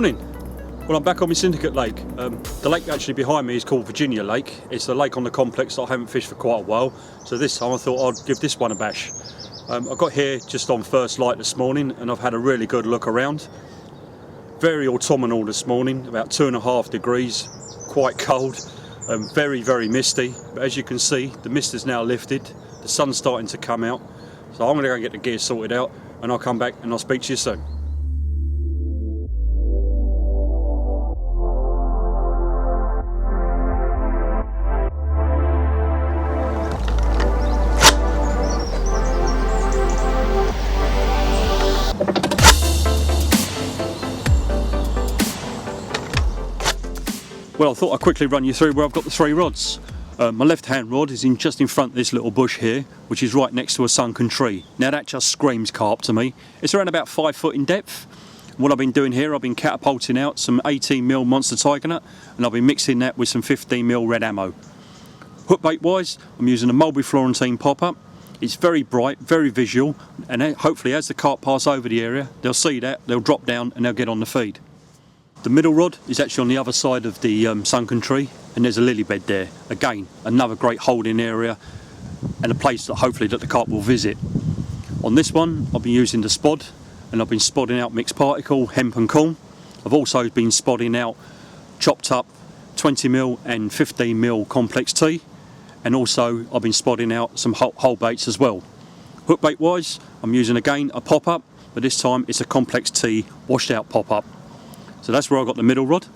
morning. Well, I'm back on my syndicate lake. The lake actually behind me is called Virginia Lake. It's the lake on the complex that I haven't fished for quite a while. So this time I thought I'd give this one a bash. I got here just on first light this morning and I've had a really good look around. Very autumnal this morning, about 2.5 degrees, quite cold, very, very misty. But as you can see, the mist is now lifted. The sun's starting to come out. So I'm going to go and get the gear sorted out and I'll come back and I'll speak to you soon. Well, I thought I'd quickly run you through where I've got the 3 rods. My left hand rod is just in front of this little bush here, which is right next to a sunken tree. Now that just screams carp to me. It's around about 5 foot in depth. What I've been doing here, I've been catapulting out some 18mm monster tiger nut and I've been mixing that with some 15mm red ammo. Hook bait wise, I'm using a Mulberry Florentine pop-up. It's very bright, very visual, and hopefully as the carp pass over the area, they'll see that, they'll drop down and they'll get on the feed. The middle rod is actually on the other side of the sunken tree, and there's a lily bed there. Again, another great holding area and a place that hopefully that the carp will visit. On this one, I've been using the spod, and I've been spodding out mixed particle, hemp and corn. I've also been spodding out chopped up 20mm and 15mm complex T, and also I've been spodding out some whole baits as well. Hook bait wise, I'm using again a pop-up, but this time it's a complex T washed out pop-up. So that's where I got the middle rod.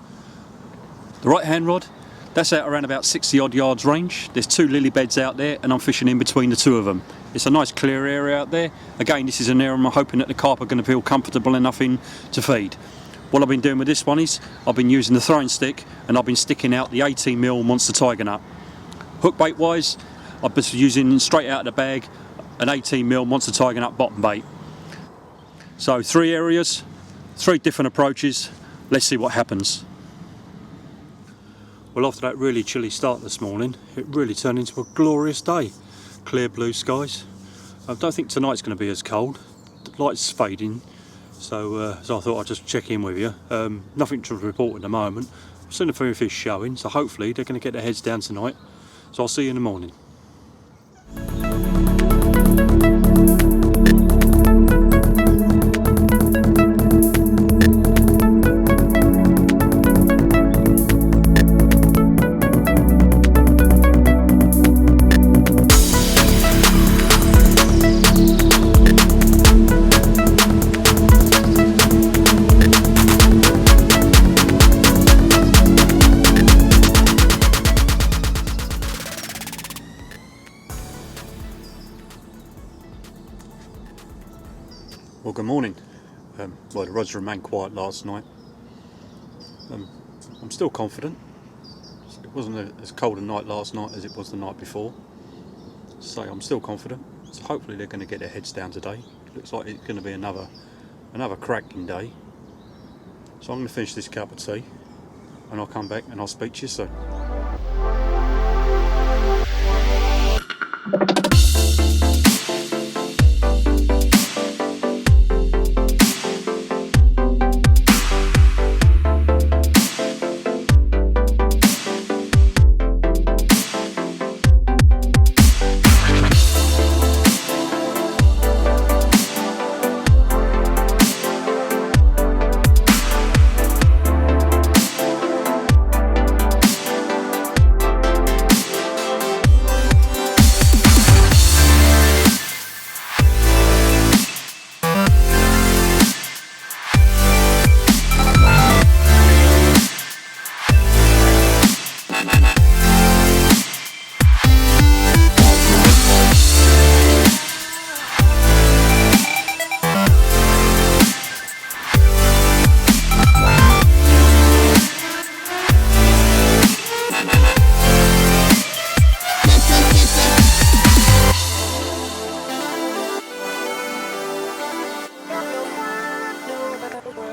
The right hand rod, that's out around about 60 odd yards range. There's 2 lily beds out there and I'm fishing in between the 2 of them. It's a nice clear area out there. Again, this is an area I'm hoping that the carp are going to feel comfortable enough in to feed. What I've been doing with this one is I've been using the throwing stick and I've been sticking out the 18mm monster tiger nut. Hook bait wise, I've been using straight out of the bag an 18mm monster tiger nut bottom bait. So 3 areas, 3 different approaches. Let's see what happens. Well, after that really chilly start this morning, it really turned into a glorious day. Clear blue skies. I don't think tonight's going to be as cold. The light's fading, so I thought I'd just check in with you. Nothing to report at the moment. I've seen a few fish showing, so hopefully they're going to get their heads down tonight. So I'll see you in the morning. Well, good morning. Well, the rods remained quiet last night. I'm still confident. It wasn't as cold a night last night as it was the night before. So I'm still confident. So hopefully they're going to get their heads down today. It looks like it's going to be another cracking day. So I'm going to finish this cup of tea and I'll come back and I'll speak to you soon.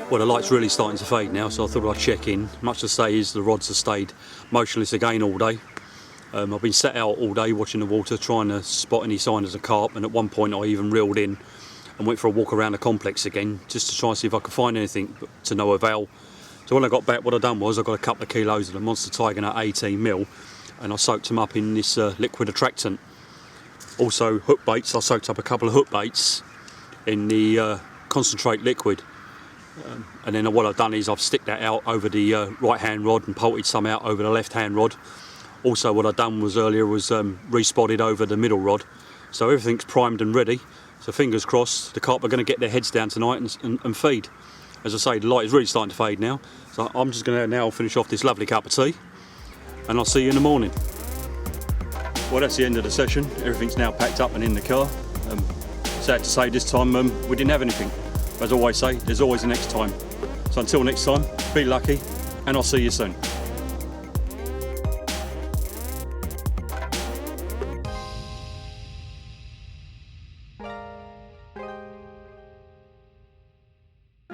Well, the light's really starting to fade now, so I thought I'd check in. Much to say is the rods have stayed motionless again all day. I've been set out all day watching the water, trying to spot any signs of carp, and at one point I even reeled in and went for a walk around the complex again just to try and see if I could find anything, but to no avail. So when I got back, what I done was I got a couple of kilos of the Monster Tiger Nut 18mm, and I soaked them up in this liquid attractant. Also hook baits, I soaked up a couple of hook baits in the concentrate liquid. And then what I've done is I've sticked that out over the right hand rod and poulted some out over the left hand rod. Also what I've done was earlier was respotted over the middle rod. So everything's primed and ready. So fingers crossed the carp are going to get their heads down tonight and feed. As I say, the light is really starting to fade now. So I'm just going to now finish off this lovely cup of tea, and I'll see you in the morning. Well, that's the end of the session. Everything's now packed up and in the car. Sad to say this time we didn't have anything. As I always say, there's always a next time. So until next time, be lucky, and I'll see you soon.